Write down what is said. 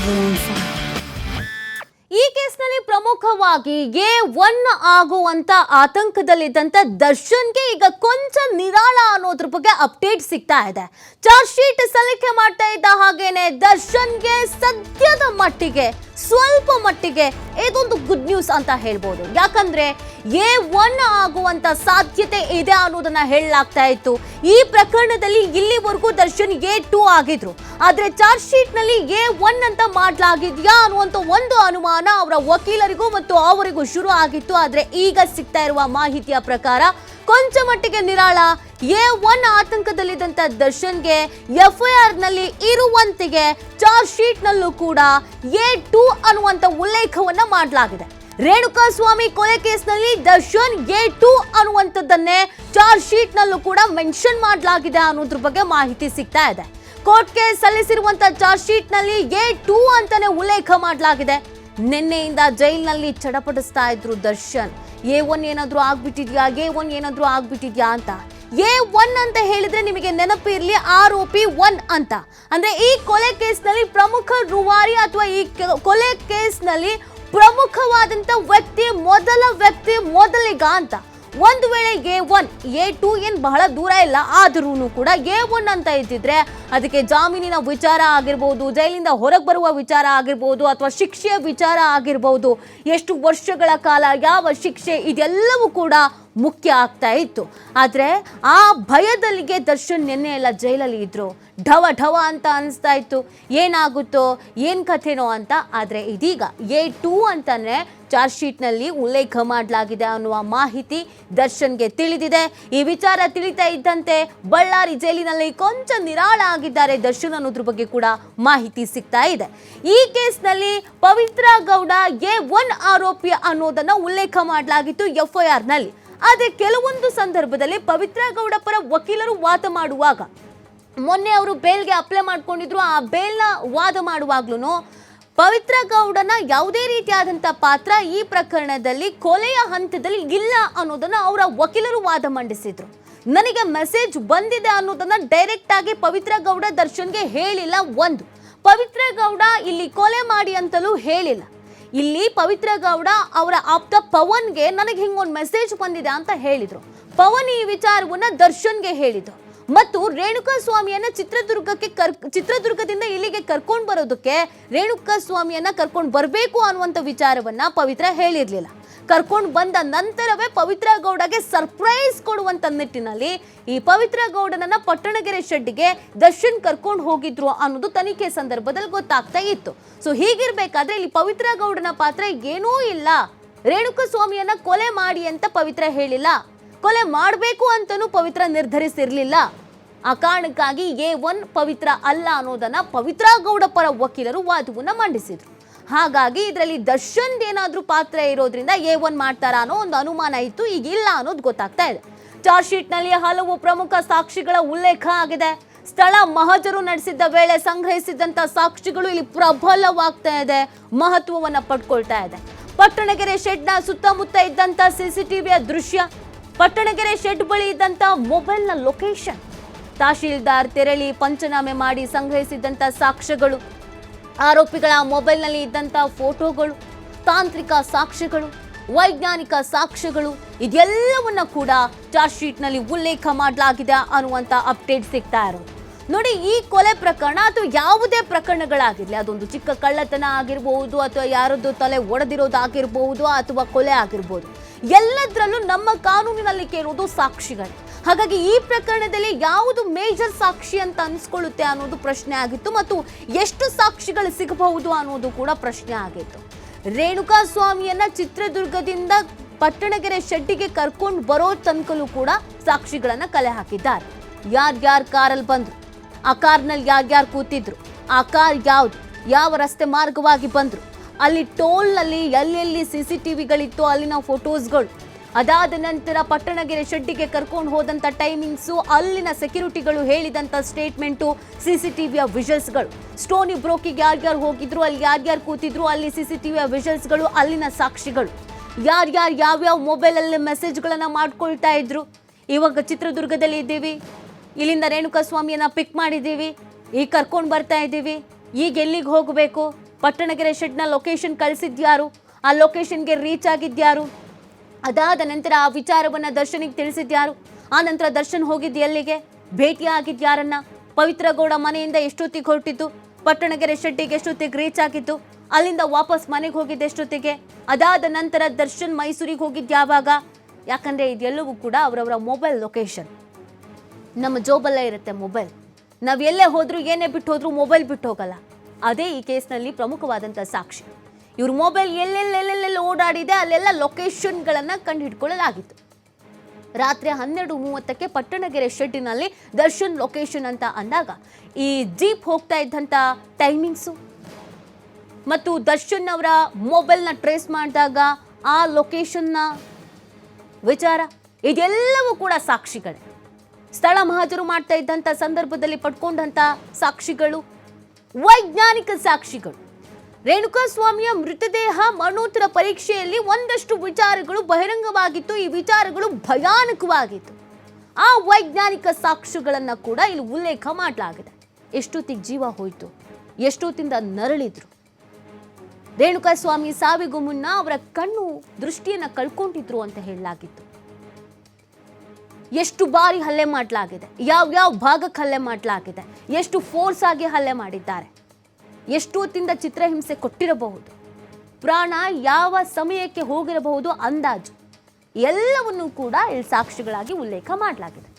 everyone fine. ಈ ಕೇಸ್ನಲ್ಲಿ ಪ್ರಮುಖವಾಗಿ A1 ಆಗುವಂತ ಆತಂಕದಲ್ಲಿದ್ದಂತ ದರ್ಶನ್ಗೆ ಈಗ ಕೊಂಚ ನಿರಾಳ ಅನ್ನೋದ್ರ ಬಗ್ಗೆ ಅಪ್ಡೇಟ್ ಸಿಗ್ತಾ ಇದೆ. ಚಾರ್ಜ್ ಶೀಟ್ ಸಲ್ಲಿಕೆ ಮಾಡ್ತಾ ಇದ್ದ ಹಾಗೇನೆ ದರ್ಶನ್ಗೆ ಸದ್ಯದ ಮಟ್ಟಿಗೆ ಸ್ವಲ್ಪ ಮಟ್ಟಿಗೆ ಇದೊಂದು ಗುಡ್ ನ್ಯೂಸ್ ಅಂತ ಹೇಳ್ಬೋದು. ಯಾಕಂದ್ರೆ A1 ಆಗುವಂತ ಸಾಧ್ಯತೆ ಇದೆ ಅನ್ನೋದನ್ನ ಹೇಳಲಾಗ್ತಾ ಇತ್ತು. ಈ ಪ್ರಕರಣದಲ್ಲಿ ಇಲ್ಲಿವರೆಗೂ ದರ್ಶನ್ A2 ಆಗಿದ್ರು. ಆದ್ರೆ ಚಾರ್ಜ್ ಶೀಟ್ ನಲ್ಲಿ A1 ಅಂತ ಮಾಡಲಾಗಿದ್ಯಾ ಅನ್ನುವಂತ ಒಂದು ಅನುಮಾನ ಅವರ ವಕೀಲರಿಗೂ ಮತ್ತು ಅವರಿಗೂ ಶುರು ಆಗಿತ್ತು. ಆದ್ರೆ ಈಗ ಸಿಗ್ತಾ ಇರುವ ಮಾಹಿತಿಯ ಪ್ರಕಾರ ಕೊಂಚ ಮಟ್ಟಿಗೆ ನಿರಾಳ A1 ಆತಂಕದಲ್ಲಿದ್ದಂತ ದರ್ಶನ್ಗೆ FIR ನಲ್ಲಿ ಇರುವಂತೆಯೇ ಚಾರ್ಜ್ ಶೀಟ್ ನಲ್ಲೂ ಕೂಡ A2 ಅನ್ನುವಂತ ಉಲ್ಲೇಖವನ್ನ ಮಾಡಲಾಗಿದೆ. ರೇಣುಕಾಸ್ವಾಮಿ ಕೊಲೆ ಕೇಸ್ನಲ್ಲಿ ದರ್ಶನ್ A2 ಅನ್ನುವಂಥದ್ದನ್ನೇ ಚಾರ್ಜ್ ಶೀಟ್ ನಲ್ಲೂ ಕೂಡ ಮೆನ್ಷನ್ ಮಾಡಲಾಗಿದೆ ಅನ್ನೋದ್ರ ಬಗ್ಗೆ ಮಾಹಿತಿ ಸಿಗ್ತಾ ಇದೆ. ಕೋರ್ಟ್ಗೆ ಸಲ್ಲಿಸಿರುವಂತ ಚಾರ್ಜ್ ಶೀಟ್ ನಲ್ಲಿ A2 ಅಂತಾನೆ ಉಲ್ಲೇಖ ಮಾಡಲಾಗಿದೆ. ನಿನ್ನೆಯಿಂದ ಜೈಲಿನಲ್ಲಿ ಚಡಪಡಿಸ್ತಾ ಇದ್ರು ದರ್ಶನ್. A1 ಏನಾದ್ರೂ ಆಗ್ಬಿಟ್ಟಿದ್ಯಾ, A1 ಏನಾದ್ರೂ ಆಗ್ಬಿಟ್ಟಿದ್ಯಾ ಅಂತ. A1 ಅಂತ ಹೇಳಿದ್ರೆ ನಿಮಗೆ ನೆನಪಿರ್ಲಿ ಆರೋಪಿ 1 ಅಂತ. ಅಂದ್ರೆ ಈ ಕೊಲೆ ಕೇಸ್ನಲ್ಲಿ ಪ್ರಮುಖ ರೂವಾರಿ ಅಥವಾ ಈ ಕೊಲೆ ಕೇಸ್ನಲ್ಲಿ ಪ್ರಮುಖವಾದಂತ ವ್ಯಕ್ತಿ, ಮೊದಲಿಗ ಅಂತ. ಒಂದು ವೇಳೆ A1 A2 ಏನ್ ಬಹಳ ದೂರ ಇಲ್ಲ, ಆದ್ರೂ ಕೂಡ A1 ಅಂತ ಇದ್ದಿದ್ರೆ ಅದಕ್ಕೆ ಜಾಮೀನಿನ ವಿಚಾರ ಆಗಿರ್ಬೋದು, ಜೈಲಿಂದ ಹೊರಗೆ ಬರುವ ವಿಚಾರ ಆಗಿರ್ಬೋದು, ಅಥವಾ ಶಿಕ್ಷೆಯ ವಿಚಾರ ಆಗಿರ್ಬೋದು, ಎಷ್ಟು ವರ್ಷಗಳ ಕಾಲ ಯಾವ ಶಿಕ್ಷೆ, ಇದೆಲ್ಲವೂ ಕೂಡ ಮುಖ್ಯ ಆಗ್ತಾ ಇತ್ತು. ಆದ್ರೆ ಆ ಭಯದಲ್ಲಿಗೆ ದರ್ಶನ್ ನಿನ್ನೆ ಎಲ್ಲ ಜೈಲಲ್ಲಿ ಇದ್ರು. ಢವ ಅಂತ ಅನಿಸ್ತಾ ಇತ್ತು, ಏನಾಗುತ್ತೋ ಏನ್ ಕಥೆನೋ ಅಂತ. ಆದ್ರೆ ಇದೀಗ A2 ಅಂತಾನೆ ಚಾರ್ಜ್ ಶೀಟ್ ನಲ್ಲಿ ಉಲ್ಲೇಖ ಮಾಡಲಾಗಿದೆ ಅನ್ನುವ ಮಾಹಿತಿ ದರ್ಶನ್ಗೆ ತಿಳಿದಿದೆ. ಈ ವಿಚಾರ ತಿಳಿತಾ ಇದ್ದಂತೆ ಬಳ್ಳಾರಿ ಜೈಲಿನಲ್ಲಿ ಕೊಂಚ ನಿರಾಳ ಆಗಿದ್ದಾರೆ ದರ್ಶನ್ ಅನ್ನೋದ್ರ ಬಗ್ಗೆ ಕೂಡ ಮಾಹಿತಿ ಸಿಗ್ತಾ ಇದೆ. ಈ ಕೇಸ್ನಲ್ಲಿ ಪವಿತ್ರ ಗೌಡ A1 ಆರೋಪಿ ಅನ್ನೋದನ್ನ ಉಲ್ಲೇಖ ಮಾಡಲಾಗಿತ್ತು FIR ನಲ್ಲಿ. ಆದ್ರೆ ಕೆಲವೊಂದು ಸಂದರ್ಭದಲ್ಲಿ ಪವಿತ್ರ ಗೌಡ ಪರ ವಕೀಲರು ವಾದ ಮಾಡುವಾಗ, ಮೊನ್ನೆ ಅವರು ಬೇಲ್ಗೆ ಅಪ್ಲೈ ಮಾಡ್ಕೊಂಡಿದ್ರು, ಆ ಬೇಲ್ನ ವಾದ ಮಾಡುವಾಗ್ಲೂ ಪವಿತ್ರ ಗೌಡನ ಯಾವುದೇ ರೀತಿಯಾದಂಥ ಪಾತ್ರ ಈ ಪ್ರಕರಣದಲ್ಲಿ ಕೊಲೆಯ ಹಂತದಲ್ಲಿ ಇಲ್ಲ ಅನ್ನೋದನ್ನ ಅವರ ವಕೀಲರು ವಾದ ಮಂಡಿಸಿದ್ರು. ನನಗೆ ಮೆಸೇಜ್ ಬಂದಿದೆ ಅನ್ನೋದನ್ನ ಡೈರೆಕ್ಟ್ ಆಗಿ ಪವಿತ್ರ ಗೌಡ ದರ್ಶನ್ಗೆ ಹೇಳಿಲ್ಲ. ಒಂದು, ಪವಿತ್ರ ಗೌಡ ಇಲ್ಲಿ ಕೊಲೆ ಮಾಡಿ ಅಂತಲೂ ಹೇಳಿಲ್ಲ. ಇಲ್ಲಿ ಪವಿತ್ರ ಗೌಡ ಅವರ ಆಪ್ತ ಪವನ್ಗೆ ನನಗೆ ಹಿಂಗೊಂದು ಮೆಸೇಜ್ ಬಂದಿದೆ ಅಂತ ಹೇಳಿದ್ರು. ಪವನ್ ಈ ವಿಚಾರವನ್ನ ದರ್ಶನ್ಗೆ ಹೇಳಿದ್ರು. ಮತ್ತು ರೇಣುಕಾಸ್ವಾಮಿಯನ್ನ ಚಿತ್ರದುರ್ಗದಿಂದ ಇಲ್ಲಿಗೆ ಕರ್ಕೊಂಡು ಬರೋದಕ್ಕೆ ರೇಣುಕಾಸ್ವಾಮಿಯನ್ನ ಕರ್ಕೊಂಡು ಬರಬೇಕು ಅನ್ನುವಂಥ ವಿಚಾರವನ್ನ ಪವಿತ್ರ ಹೇಳಿರ್ಲಿಲ್ಲ. ಕರ್ಕೊಂಡು ಬಂದ ನಂತರವೇ ಪವಿತ್ರ ಗೌಡಗೆ ಸರ್ಪ್ರೈಸ್ ಕೊಡುವಂತ ನಿಟ್ಟಿನಲ್ಲಿ ಈ ಪವಿತ್ರ ಗೌಡನನ್ನ ಪಟ್ಟಣಗೆರೆ ಶೆಡ್ಗೆ ದರ್ಶನ್ ಕರ್ಕೊಂಡು ಹೋಗಿದ್ರು ಅನ್ನೋದು ತನಿಖೆ ಸಂದರ್ಭದಲ್ಲಿ ಗೊತ್ತಾಗ್ತಾ ಇತ್ತು. ಸೊ ಹೀಗಿರ್ಬೇಕಾದ್ರೆ ಇಲ್ಲಿ ಪವಿತ್ರ ಗೌಡನ ಪಾತ್ರ ಏನೂ ಇಲ್ಲ. ರೇಣುಕಾಸ್ವಾಮಿಯನ್ನ ಕೊಲೆ ಮಾಡಿ ಅಂತ ಪವಿತ್ರ ಹೇಳಿಲ್ಲ, ಕೊಲೆ ಮಾಡಬೇಕು ಅಂತನೂ ಪವಿತ್ರ ನಿರ್ಧರಿಸಿರ್ಲಿಲ್ಲ. ಆ ಕಾರಣಕ್ಕಾಗಿ A1 ಪವಿತ್ರ ಅಲ್ಲ ಅನ್ನೋದನ್ನ ಪವಿತ್ರ ಗೌಡ ಪರ ವಕೀಲರು ವಾದವನ್ನ ಮಂಡಿಸಿದ್ರು. ಹಾಗಾಗಿ ಇದರಲ್ಲಿ ದರ್ಶನ್ ಏನಾದ್ರೂ ಪಾತ್ರ ಇರೋದ್ರಿಂದ A1 ಮಾಡ್ತಾರ ಅನ್ನೋ ಒಂದು ಅನುಮಾನ ಇತ್ತು. ಈಗ ಇಲ್ಲ ಅನ್ನೋದು ಗೊತ್ತಾಗ್ತಾ ಇದೆ. ಚಾರ್ಜ್ ಶೀಟ್ ನಲ್ಲಿ ಹಲವು ಪ್ರಮುಖ ಸಾಕ್ಷಿಗಳ ಉಲ್ಲೇಖ ಆಗಿದೆ. ಸ್ಥಳ ಮಹಜರು ನಡೆಸಿದ್ದ ವೇಳೆ ಸಂಗ್ರಹಿಸಿದಂತ ಸಾಕ್ಷಿಗಳು ಇಲ್ಲಿ ಪ್ರಬಲವಾಗ್ತಾ ಇದೆ, ಮಹತ್ವವನ್ನ ಪಡ್ಕೊಳ್ತಾ ಇದೆ. ಪಟ್ಟಣಗೆರೆ ಶೆಡ್ನ ಸುತ್ತಮುತ್ತ ಇದ್ದಂತ CCTVಯ ದೃಶ್ಯ, ಪಟ್ಟಣಗೆರೆ ಶೆಡ್ ಬಳಿ ಇದ್ದಂತ ಮೊಬೈಲ್ನ ಲೊಕೇಶನ್, ತಹಶೀಲ್ದಾರ್ ತೆರಳಿ ಪಂಚನಾಮೆ ಮಾಡಿ ಸಂಗ್ರಹಿಸಿದಂತ ಸಾಕ್ಷ್ಯಗಳು, ಆರೋಪಿಗಳ ಮೊಬೈಲ್ನಲ್ಲಿ ಇದ್ದಂಥ ಫೋಟೋಗಳು, ತಾಂತ್ರಿಕ ಸಾಕ್ಷ್ಯಗಳು, ವೈಜ್ಞಾನಿಕ ಸಾಕ್ಷ್ಯಗಳು, ಇದೆಲ್ಲವನ್ನ ಕೂಡ ಚಾರ್ಜ್ ಶೀಟ್ನಲ್ಲಿ ಉಲ್ಲೇಖ ಮಾಡಲಾಗಿದೆ ಅನ್ನುವಂಥ ಅಪ್ಡೇಟ್ ಸಿಗ್ತಾ ಇರೋದು. ನೋಡಿ, ಈ ಕೊಲೆ ಪ್ರಕರಣ ಅಥವಾ ಯಾವುದೇ ಪ್ರಕರಣಗಳಾಗಿರಲಿ, ಅದೊಂದು ಚಿಕ್ಕ ಕಳ್ಳತನ ಆಗಿರ್ಬೋದು, ಅಥವಾ ಯಾರದ್ದು ತಲೆ ಒಡೆದಿರೋದಾಗಿರ್ಬೋದು, ಅಥವಾ ಕೊಲೆ ಆಗಿರ್ಬೋದು, ಎಲ್ಲದರಲ್ಲೂ ನಮ್ಮ ಕಾನೂನಿನಲ್ಲಿ ಕೇಳೋದು ಸಾಕ್ಷಿಗಳೇ. ಹಾಗಾಗಿ ಈ ಪ್ರಕರಣದಲ್ಲಿ ಯಾವುದು ಮೇಜರ್ ಸಾಕ್ಷಿ ಅಂತ ಅನ್ಸ್ಕೊಳ್ಳುತ್ತೆ ಅನ್ನೋದು ಪ್ರಶ್ನೆ ಆಗಿತ್ತು, ಮತ್ತು ಎಷ್ಟು ಸಾಕ್ಷಿಗಳು ಸಿಗಬಹುದು ಅನ್ನೋದು ಕೂಡ ಪ್ರಶ್ನೆ ಆಗಿತ್ತು. ರೇಣುಕಾಸ್ವಾಮಿಯನ್ನ ಚಿತ್ರದುರ್ಗದಿಂದ ಪಟ್ಟಣಗೆರೆ ಶೆಡ್ಡಿಗೆ ಕರ್ಕೊಂಡು ಬರೋ ತನಕಲೂ ಕೂಡ ಸಾಕ್ಷಿಗಳನ್ನ ಕಲೆ ಹಾಕಿದ್ದಾರೆ. ಯಾರ್ಯಾರು ಕಾರಲ್ಲಿ ಬಂದ್ರು, ಆ ಕಾರ್ನಲ್ಲಿ ಯಾರ್ಯಾರು ಕೂತಿದ್ರು, ಆ ಕಾರ್ ಯಾವ್ದು, ಯಾವ ರಸ್ತೆ ಮಾರ್ಗವಾಗಿ ಬಂದ್ರು, ಅಲ್ಲಿ ಟೋಲ್ನಲ್ಲಿ ಎಲ್ಲೆಲ್ಲಿ CCTVಗಳಿತ್ತು ಅಲ್ಲಿನ ಫೋಟೋಸ್ಗಳು, ಅದಾದ ನಂತರ ಪಟ್ಟಣಗೆರೆ ಶೆಡ್ಡಿಗೆ ಕರ್ಕೊಂಡು ಹೋದಂಥ ಟೈಮಿಂಗ್ಸು, ಅಲ್ಲಿನ ಸೆಕ್ಯೂರಿಟಿಗಳು ಹೇಳಿದಂಥ ಸ್ಟೇಟ್ಮೆಂಟು, CCTVಯ ವಿಜುವಲ್ಸ್ಗಳು, ಸ್ಟೋನಿ ಬ್ರೋಕಿಗೆ ಯಾರ್ಯಾರು ಹೋಗಿದ್ರು, ಅಲ್ಲಿ ಯಾರ್ಯಾರು ಕೂತಿದ್ರು, ಅಲ್ಲಿ CCTVಯ ವಿಜುವಲ್ಸ್ಗಳು, ಅಲ್ಲಿನ ಸಾಕ್ಷಿಗಳು, ಯಾರ್ಯಾರು ಯಾವ್ಯಾವ ಮೊಬೈಲಲ್ಲಿ ಮೆಸೇಜ್ಗಳನ್ನು ಮಾಡ್ಕೊಳ್ತಾ ಇದ್ರು. ಇವಾಗ ಚಿತ್ರದುರ್ಗದಲ್ಲಿ ಇದ್ದೀವಿ, ಇಲ್ಲಿಂದ ರೇಣುಕಾಸ್ವಾಮಿಯನ್ನ ಪಿಕ್ ಮಾಡಿದ್ದೀವಿ, ಈಗ ಕರ್ಕೊಂಡು ಬರ್ತಾ ಇದ್ದೀವಿ, ಈಗ ಎಲ್ಲಿಗೆ ಹೋಗಬೇಕು, ಪಟ್ಟಣಗೆರೆ ಶೆಡ್ನ ಲೊಕೇಶನ್ ಕಳಿಸಿದ್ಯಾರು, ಆ ಲೊಕೇಶನ್ಗೆ ರೀಚ್ ಆಗಿದ್ಯಾರು, ಅದಾದ ನಂತರ ಆ ವಿಚಾರವನ್ನ ದರ್ಶನಿಗೆ ತಿಳಿಸಿದ್ಯಾರು, ಆ ನಂತರ ದರ್ಶನ್ ಹೋಗಿದ್ದು ಎಲ್ಲಿಗೆ, ಭೇಟಿ ಆಗಿದ್ಯಾರನ್ನ, ಪವಿತ್ರ ಗೌಡ ಮನೆಯಿಂದ ಎಷ್ಟೊತ್ತಿಗೆ ಹೊರಟಿದ್ದು, ಪಟ್ಟಣಗೆರೆ ಶೆಡ್ಡಿಗೆ ಎಷ್ಟೊತ್ತಿಗೆ ರೀಚ್ ಆಗಿದ್ದು, ಅಲ್ಲಿಂದ ವಾಪಸ್ ಮನೆಗೆ ಹೋಗಿದ್ದು ಎಷ್ಟೊತ್ತಿಗೆ, ಅದಾದ ನಂತರ ದರ್ಶನ್ ಮೈಸೂರಿಗೆ ಹೋಗಿದ್ದು ಯಾವಾಗ. ಯಾಕಂದ್ರೆ ಇದೆಲ್ಲವೂ ಕೂಡ ಅವರವರ ಮೊಬೈಲ್ ಲೊಕೇಶನ್. ನಮ್ಮ ಜೋಬಲ್ಲೇ ಇರುತ್ತೆ ಮೊಬೈಲ್. ನಾವು ಎಲ್ಲೇ ಹೋದ್ರೂ ಏನೇ ಬಿಟ್ಟು ಹೋದ್ರೂ ಮೊಬೈಲ್ ಬಿಟ್ಟು ಹೋಗಲ್ಲ. ಅದೇ ಈ ಕೇಸ್ನಲ್ಲಿ ಪ್ರಮುಖವಾದಂಥ ಸಾಕ್ಷಿ. ಇವ್ರ ಮೊಬೈಲ್ ಎಲ್ಲೆಲ್ಲೆಲ್ಲೆಲ್ಲ ಓಡಾಡಿದೆ ಅಲ್ಲೆಲ್ಲ ಲೊಕೇಶನ್ಗಳನ್ನು ಕಂಡು ಹಿಡ್ಕೊಳ್ಳಲಾಗಿತ್ತು. ರಾತ್ರಿ 12:30ಕ್ಕೆ ಪಟ್ಟಣಗೆರೆ ಶೆಡ್ಡಿನಲ್ಲಿ ದರ್ಶನ್ ಲೊಕೇಶನ್ ಅಂತ ಅಂದಾಗ ಈ ಜೀಪ್ ಹೋಗ್ತಾ ಇದ್ದಂಥ ಟೈಮಿಂಗ್ಸು ಮತ್ತು ದರ್ಶನ್ ಅವರ ಮೊಬೈಲ್ನ ಟ್ರೇಸ್ ಮಾಡಿದಾಗ ಆ ಲೊಕೇಶನ್ನ ವಿಚಾರ ಇದೆಲ್ಲವೂ ಕೂಡ ಸಾಕ್ಷಿಗಳೇ. ಸ್ಥಳ ಮಹಾಜರು ಮಾಡ್ತಾ ಇದ್ದಂಥ ಸಂದರ್ಭದಲ್ಲಿ ಪಡ್ಕೊಂಡಂಥ ಸಾಕ್ಷಿಗಳು, ವೈಜ್ಞಾನಿಕ ಸಾಕ್ಷಿಗಳು. ರೇಣುಕಾಸ್ವಾಮಿಯ ಮೃತದೇಹ ಮರಣೋತ್ತರ ಪರೀಕ್ಷೆಯಲ್ಲಿ ಒಂದಷ್ಟು ವಿಚಾರಗಳು ಬಹಿರಂಗವಾಗಿತ್ತು. ಈ ವಿಚಾರಗಳು ಭಯಾನಕವಾಗಿತ್ತು. ಆ ವೈಜ್ಞಾನಿಕ ಸಾಕ್ಷಿಗಳನ್ನು ಕೂಡ ಇಲ್ಲಿ ಉಲ್ಲೇಖ ಮಾಡಲಾಗಿದೆ. ಎಷ್ಟೊತ್ತಿಗೆ ಜೀವ ಹೋಯಿತು, ಎಷ್ಟೊತ್ತಿಂದ ನರಳಿದ್ರು, ರೇಣುಕಾಸ್ವಾಮಿ ಸಾವಿಗೂ ಮುನ್ನ ಅವರ ಕಣ್ಣು ದೃಷ್ಟಿಯನ್ನು ಕಳ್ಕೊಂಡಿದ್ರು ಅಂತ ಹೇಳಲಾಗಿತ್ತು. ಎಷ್ಟು ಬಾರಿ ಹಲ್ಲೆ ಮಾಡಲಾಗಿದೆ, ಯಾವ್ಯಾವ ಭಾಗಕ್ಕೆ ಹಲ್ಲೆ ಮಾಡಲಾಗಿದೆ, ಎಷ್ಟು ಫೋರ್ಸ್ ಆಗಿ ಹಲ್ಲೆ ಮಾಡಿದ್ದಾರೆ, ಎಷ್ಟೊತ್ತಿಂದ ಚಿತ್ರಹಿಂಸೆ ಕೊಟ್ಟಿರಬಹುದು, ಪ್ರಾಣ ಯಾವ ಸಮಯಕ್ಕೆ ಹೋಗಿರಬಹುದು ಅಂದಾಜು ಎಲ್ಲವನ್ನೂ ಕೂಡ ಇಲ್ಲಿ ಸಾಕ್ಷಿಗಳಾಗಿ ಉಲ್ಲೇಖ ಮಾಡಲಾಗಿದೆ.